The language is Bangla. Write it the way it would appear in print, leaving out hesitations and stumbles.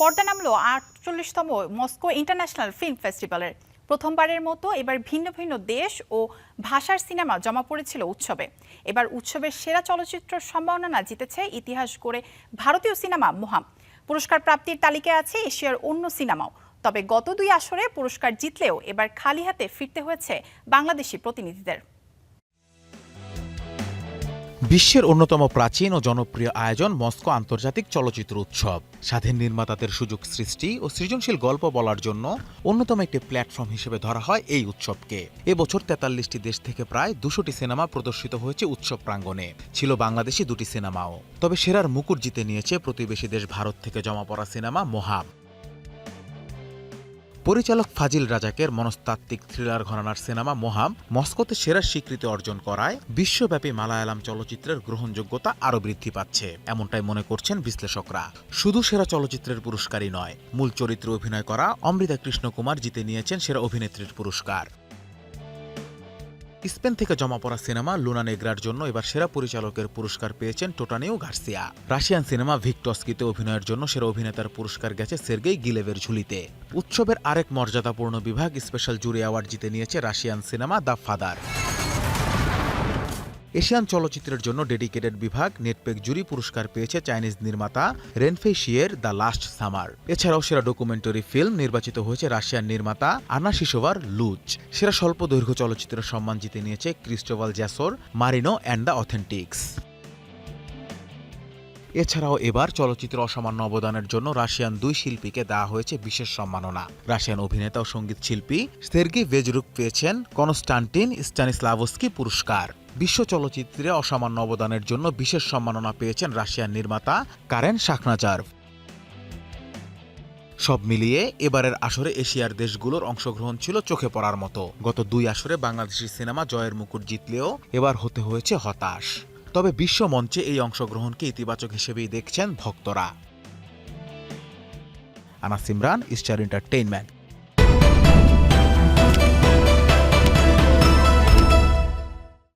পর্দা নামলো ৪৮তম মস্কো ইন্টারন্যাশনাল ফিল্ম ফেস্টিভ্যালের। প্রথমবারের মতো এবার ভিন্ন ভিন্ন দেশ ও ভাষার সিনেমা জমা পড়েছিল উৎসবে। এবার উৎসবের সেরা চলচ্চিত্র সম্মাননা জিতেছে ইতিহাস গড়ে ভারতীয় সিনেমা মোহাম। পুরস্কার প্রাপ্তির তালিকায় আছে এশিয়ার অন্য সিনেমাও। তবে গত ২ আসরে পুরস্কার জিতলেও এবার খালি হাতে ফিরতে হয়েছে বাংলাদেশি প্রতিনিধিদের। বিশ্বের অন্যতম প্রাচীন ও জনপ্রিয় আয়োজন মস্কো আন্তর্জাতিক চলচ্চিত্র উৎসব স্বাধীন নির্মাতাদের সুযোগ সৃষ্টি ও সৃজনশীল গল্প বলার জন্য অন্যতম একটি প্ল্যাটফর্ম হিসেবে ধরা হয় এই উৎসবকে। এবছর ৪৩টি দেশ থেকে প্রায় ২০০টি সিনেমা প্রদর্শিত হয়েছে উৎসব প্রাঙ্গণে। ছিল বাংলাদেশি ২টি সিনেমাও। তবে সেরার মুকুট জিতে নিয়েছে প্রতিবেশী দেশ ভারত থেকে জমা পড়া সিনেমা মোহাম। পরিচালক ফাজিল রাজাকের মনস্তাত্ত্বিক থ্রিলার ঘরানার সিনেমা মোহাম মস্কোতে সেরা স্বীকৃতি অর্জন করায় বিশ্বব্যাপী মালায়ালাম চলচ্চিত্রের গ্রহণযোগ্যতা আরও বৃদ্ধি পাচ্ছে, এমনটাই মনে করছেন বিশ্লেষকরা। শুধু সেরা চলচ্চিত্রের পুরস্কারই নয়, মূল চরিত্রে অভিনয় করা অমৃতা কৃষ্ণকুমার জিতে নিয়েছেন সেরা অভিনেত্রীর পুরস্কার। স্পেন থেকে জমা পড়া সিনেমা লুনা নেগ্রার জন্য এবার সেরা পরিচালকের পুরস্কার পেয়েছেন টোটানিও গার্সিয়া। রাশিয়ান সিনেমা ভিক্টস্কিতে অভিনয়ের জন্য সেরা অভিনেতার পুরস্কার গেছে সের্গেই গিলেভের ঝুলিতে। উৎসবের আরেক মর্যাদাপূর্ণ বিভাগ স্পেশাল জুরি অ্যাওয়ার্ড জিতে নিয়েছে Russian cinema the father. Asian চলচ্চিত্রের জন্য ডেডিকেটেড বিভাগ নেটপেক জুরি পুরস্কার পেয়েছে চাইনিজ নির্মাতা রেনফেই শিয়ের দ্য লাস্ট সামার। এছাড়াও সেরা ডকুমেন্টারি ফিল্ম নির্বাচিত হয়েছে রাশিয়ান নির্মাতা আনা শিশোভার লুজ। সেরা স্বল্প দৈর্ঘ্য চলচ্চিত্রের সম্মান জিতে নিয়েছে ক্রিস্টোভাল জ্যাসোর মারিনো অ্যান্ড দ্য অথেন্টিক্স। এছাড়াও এবার চলচ্চিত্র অসামান্য অবদানের জন্য রাশিয়ান ২ শিল্পীকে দেওয়া হয়েছে বিশেষ সম্মাননা। রাশিয়ান অভিনেতা ও সঙ্গীত শিল্পী সের্গেই ভেজরুক পেয়েছেন কনস্টান্টিন স্টানিস্লাভস্কি পুরস্কার। বিশ্ব চলচ্চিত্রে অসামান্য অবদানের জন্য বিশেষ সম্মাননা পেয়েছেন রাশিয়ান নির্মাতা কারেন শাখনাজারভ। সব মিলিয়ে এবারের আসরে এশিয়ার দেশগুলোর অংশগ্রহণ ছিল চোখে পড়ার মতো। গত ২ আসরে বাংলাদেশি সিনেমা জয়ের মুকুট জিতলেও এবার হতে হয়েছে হতাশ। তবে বিশ্ব মঞ্চে এই অংশগ্রহণকে ইতিবাচক হিসেবেই দেখছেন ভক্তরা। Anas Imran, star entertainment.